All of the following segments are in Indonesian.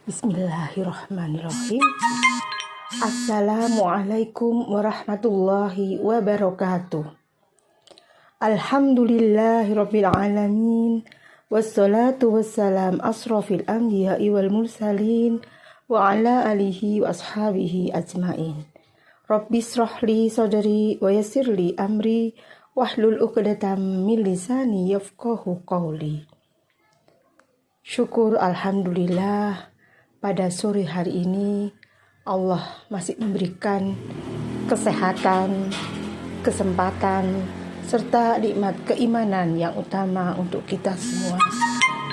Bismillahirrahmanirrahim. Assalamualaikum warahmatullahi wabarakatuh. Alhamdulillahirabbil alamin. Wassalatu wassalam asrofil anbiya'i wal mursalin wa ala alihi wa ashabihi ajmain. Rabbis shrahli sadri wa yassirli amri wahlul 'uqdatam min lisani yafqahu qawli. Syukur alhamdulillah, pada sore hari ini Allah masih memberikan kesehatan, kesempatan, serta nikmat keimanan yang utama untuk kita semua,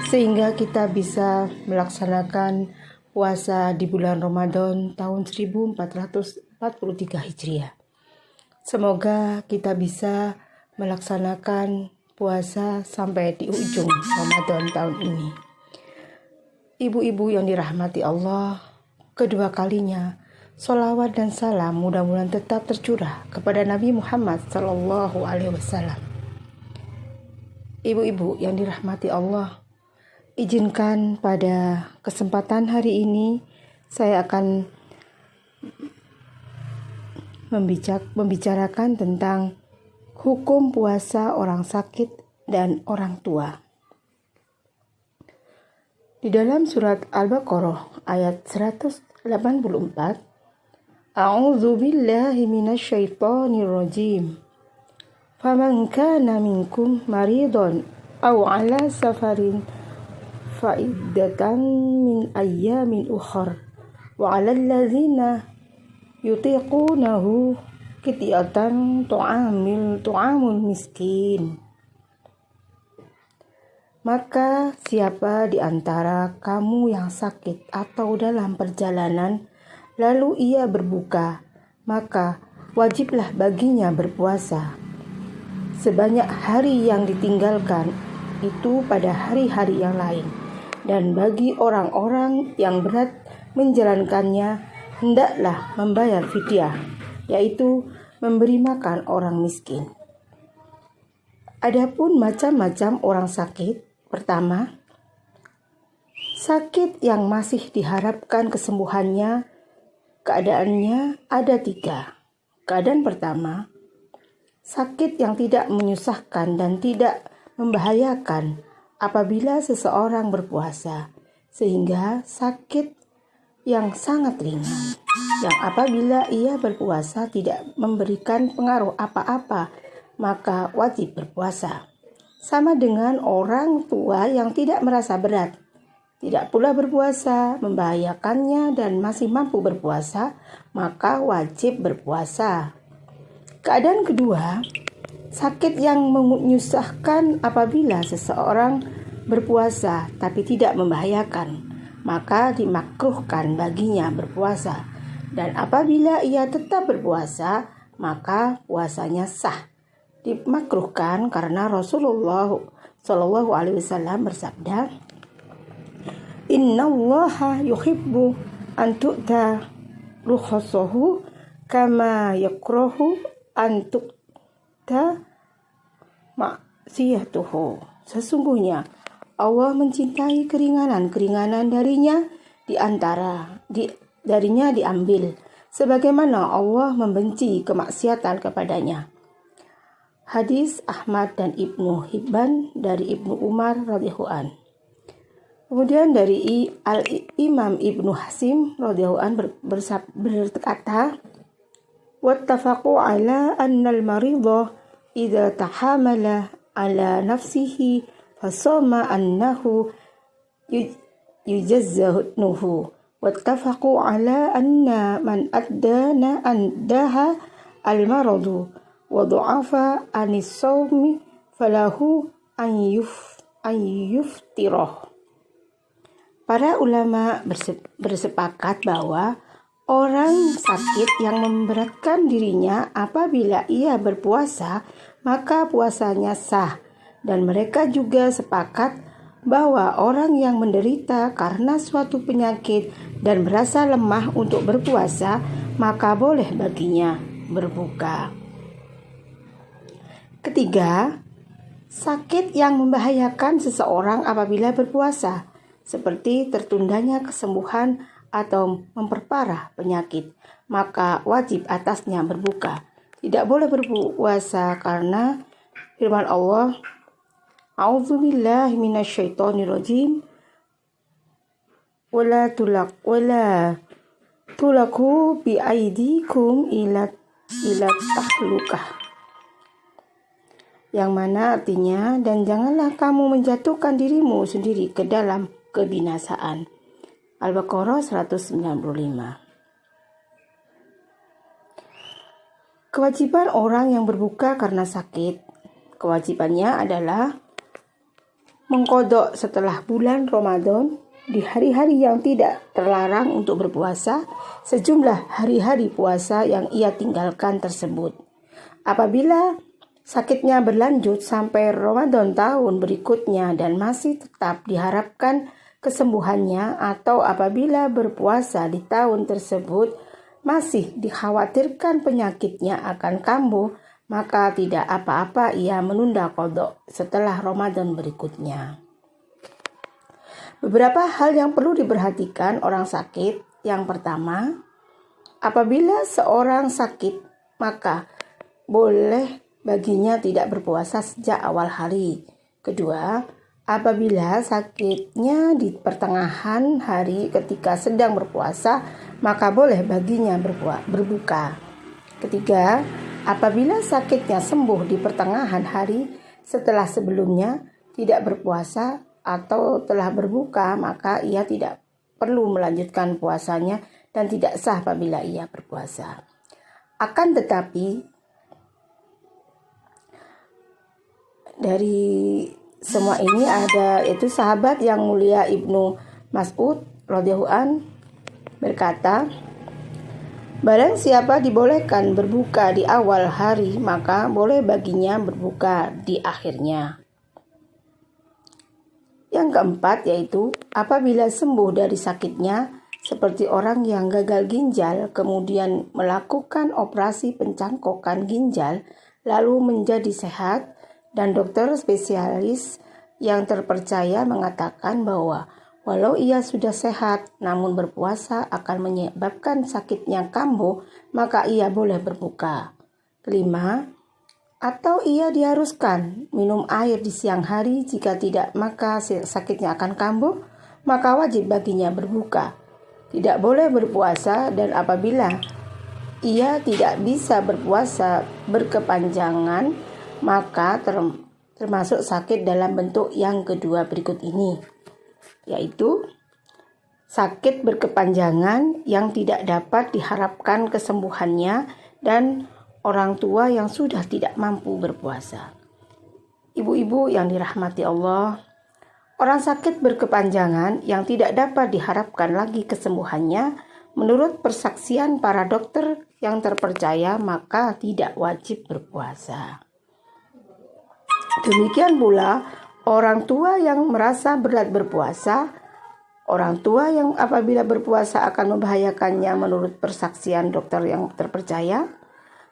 sehingga kita bisa melaksanakan puasa di bulan Ramadan tahun 1443 Hijriah. Semoga kita bisa melaksanakan puasa sampai di ujung Ramadan tahun ini. Ibu-ibu yang dirahmati Allah, kedua kalinya sholawat dan salam mudah-mudahan tetap tercurah kepada Nabi Muhammad SAW. Ibu-ibu yang dirahmati Allah, izinkan pada kesempatan hari ini saya akan membicarakan tentang hukum puasa orang sakit dan orang tua. Di dalam surat Al-Baqarah ayat 184, A'udzu billahi minasyaitonir rajim. Faman kana minkum maridun aw 'ala safarin fa iddatan min ayyamin ukhra wa 'alal ladzina yutiqunahu fidyatun tu'amul miskin. Maka siapa di antara kamu yang sakit atau dalam perjalanan, lalu ia berbuka, maka wajiblah baginya berpuasa. Sebanyak hari yang ditinggalkan itu pada hari-hari yang lain. Dan bagi orang-orang yang berat menjalankannya, hendaklah membayar fidyah, yaitu memberi makan orang miskin. Adapun macam-macam orang sakit, pertama, sakit yang masih diharapkan kesembuhannya, keadaannya ada 3. Keadaan pertama, sakit yang tidak menyusahkan dan tidak membahayakan apabila seseorang berpuasa, sehingga sakit yang sangat ringan, yang apabila ia berpuasa tidak memberikan pengaruh apa-apa, maka wajib berpuasa. Sama dengan orang tua yang tidak merasa berat, tidak pula berpuasa membahayakannya dan masih mampu berpuasa, maka wajib berpuasa. Keadaan kedua, sakit yang menyusahkan apabila seseorang berpuasa tapi tidak membahayakan, maka dimakruhkan baginya berpuasa. Dan apabila ia tetap berpuasa, maka puasanya sah. Dimakruhkan karena Rasulullah SAW bersabda, Innallaha yuhibbu an tu'ta rukhsahu kama yakrahu an tu'ta maksiyatuhu. Sesungguhnya Allah mencintai keringanan-keringanan darinya diambil, sebagaimana Allah membenci kemaksiatan kepadanya. Hadis Ahmad dan Ibnu Hibban dari Ibnu Umar radhiyallahu an. Kemudian dari Imam Ibnu Hasim radhiyallahu an berkata, wattafaqu ala annal maridha idza tahamala ala nafsihi fasama annahu yujazzahu. Wattafaqu ala anna man andaha al-maradu wa du'afa anis-sawmi falahu an yuftirah. Para ulama bersepakat bahwa orang sakit yang memberatkan dirinya apabila ia berpuasa, maka puasanya sah. Dan mereka juga sepakat bahwa orang yang menderita karena suatu penyakit dan merasa lemah untuk berpuasa, maka boleh baginya berbuka. Ketiga, sakit yang membahayakan seseorang apabila berpuasa, seperti tertundanya kesembuhan atau memperparah penyakit, maka wajib atasnya berbuka. Tidak boleh berpuasa karena firman Allah, A'udzubillahi minasyaitonirrajim, wala tulaku bi aidikum ila tahlukah, yang mana artinya, dan janganlah kamu menjatuhkan dirimu sendiri ke dalam kebinasaan. Al-Baqarah 195. Kewajiban orang yang berbuka karena sakit. Kewajibannya adalah mengqadha setelah bulan Ramadan di hari-hari yang tidak terlarang untuk berpuasa sejumlah hari-hari puasa yang ia tinggalkan tersebut. Apabila sakitnya berlanjut sampai Ramadan tahun berikutnya dan masih tetap diharapkan kesembuhannya, atau apabila berpuasa di tahun tersebut masih dikhawatirkan penyakitnya akan kambuh, maka tidak apa-apa ia menunda qadha setelah Ramadan berikutnya. Beberapa hal yang perlu diperhatikan orang sakit. Yang pertama, apabila seorang sakit, maka boleh baginya tidak berpuasa sejak awal hari. Kedua, apabila sakitnya di pertengahan hari ketika sedang berpuasa, maka boleh baginya berbuka. Ketiga, apabila sakitnya sembuh di pertengahan hari setelah sebelumnya tidak berpuasa atau telah berbuka, maka ia tidak perlu melanjutkan puasanya dan tidak sah apabila ia berpuasa. Akan tetapi, dari semua ini ada itu sahabat yang mulia Ibnu Mas'ud radhiyallahu an berkata, barang siapa dibolehkan berbuka di awal hari, maka boleh baginya berbuka di akhirnya. Yang keempat yaitu apabila sembuh dari sakitnya, seperti orang yang gagal ginjal kemudian melakukan operasi pencangkokan ginjal lalu menjadi sehat, dan dokter spesialis yang terpercaya mengatakan bahwa walau ia sudah sehat namun berpuasa akan menyebabkan sakitnya kambuh, maka ia boleh berbuka. Kelima, atau ia diharuskan minum air di siang hari, jika tidak maka sakitnya akan kambuh, maka wajib baginya berbuka. Tidak boleh berpuasa, dan apabila ia tidak bisa berpuasa berkepanjangan, maka termasuk sakit dalam bentuk yang kedua berikut ini, yaitu sakit berkepanjangan yang tidak dapat diharapkan kesembuhannya dan orang tua yang sudah tidak mampu berpuasa. Ibu-ibu yang dirahmati Allah, orang sakit berkepanjangan yang tidak dapat diharapkan lagi kesembuhannya, menurut persaksian para dokter yang terpercaya, maka tidak wajib berpuasa. Demikian pula orang tua yang merasa berat berpuasa, orang tua yang apabila berpuasa akan membahayakannya menurut persaksian dokter yang terpercaya,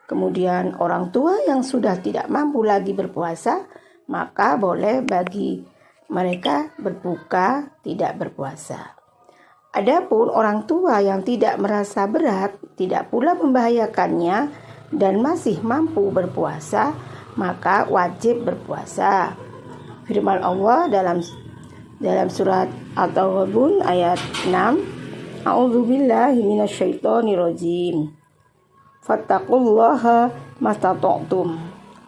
kemudian orang tua yang sudah tidak mampu lagi berpuasa, maka boleh bagi mereka berbuka tidak berpuasa. Adapun orang tua yang tidak merasa berat, tidak pula membahayakannya dan masih mampu berpuasa, maka wajib berpuasa. Firman Allah dalam surat At-Taghabun ayat 6, A'udzubillahi minasyaitonirrajim. Fattaqullaha mastata'tum.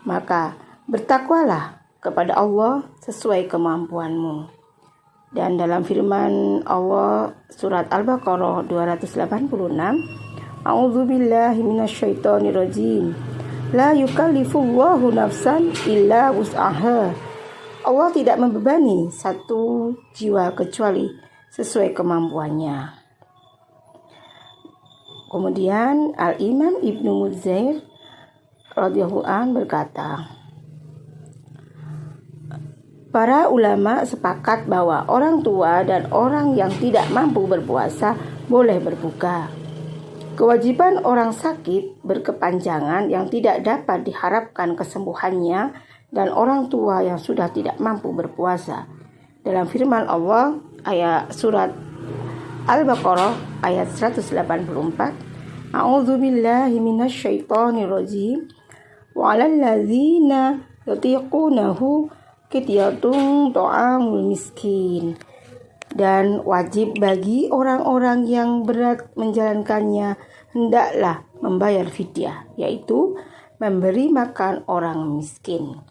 Maka bertakwalah kepada Allah sesuai kemampuanmu. Dan dalam firman Allah surat Al-Baqarah 286, A'udzubillahi minasyaitonirrajim. La yukallifullahu nafsan illa wus'aha. Allah tidak membebani satu jiwa kecuali sesuai kemampuannya. Kemudian Al-Imam Ibnu Muzair radhiyallahu an berkata, para ulama sepakat bahwa orang tua dan orang yang tidak mampu berpuasa boleh berbuka. Kewajiban orang sakit berkepanjangan yang tidak dapat diharapkan kesembuhannya dan orang tua yang sudah tidak mampu berpuasa. dalam firman Allah ayat surat Al-Baqarah ayat 184, A'udzubillahi minasyaitonirrajim wa 'alal ladzina yutiqunahu fidyatun ta'amul miskin. Dan wajib bagi orang-orang yang berat menjalankannya hendaklah membayar fidyah, yaitu memberi makan orang miskin.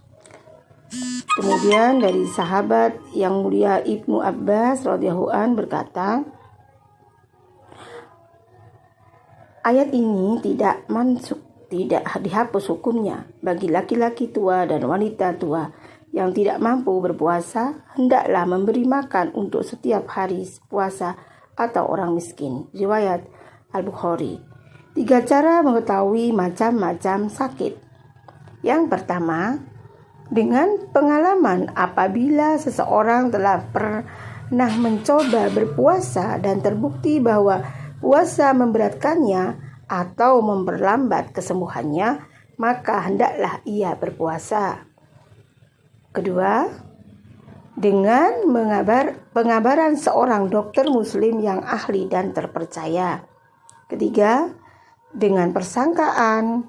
Kemudian dari sahabat yang mulia Ibnu Abbas radhiyallahu anhu berkata, ayat ini tidak dihapus hukumnya bagi laki-laki tua dan wanita tua yang tidak mampu berpuasa, hendaklah memberi makan untuk setiap hari puasa atau orang miskin. Riwayat Al-Bukhari. 3 cara mengetahui macam-macam sakit. Yang pertama, dengan pengalaman apabila seseorang telah pernah mencoba berpuasa dan terbukti bahwa puasa memberatkannya atau memperlambat kesembuhannya, maka hendaklah ia berpuasa. Kedua, dengan pengabaran seorang dokter muslim yang ahli dan terpercaya. Ketiga, dengan persangkaan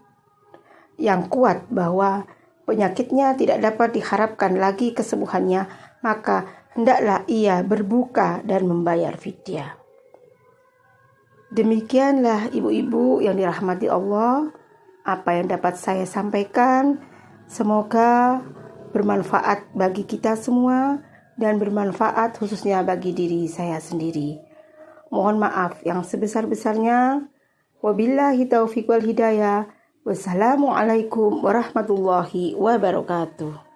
yang kuat bahwa penyakitnya tidak dapat diharapkan lagi kesembuhannya, maka hendaklah ia berbuka dan membayar fidyah. Demikianlah ibu-ibu yang dirahmati Allah, apa yang dapat saya sampaikan. Semoga bermanfaat bagi kita semua dan bermanfaat khususnya bagi diri saya sendiri. Mohon maaf yang sebesar-besarnya. Wabillahi taufiq wal hidayah. Wassalamualaikum warahmatullahi wabarakatuh.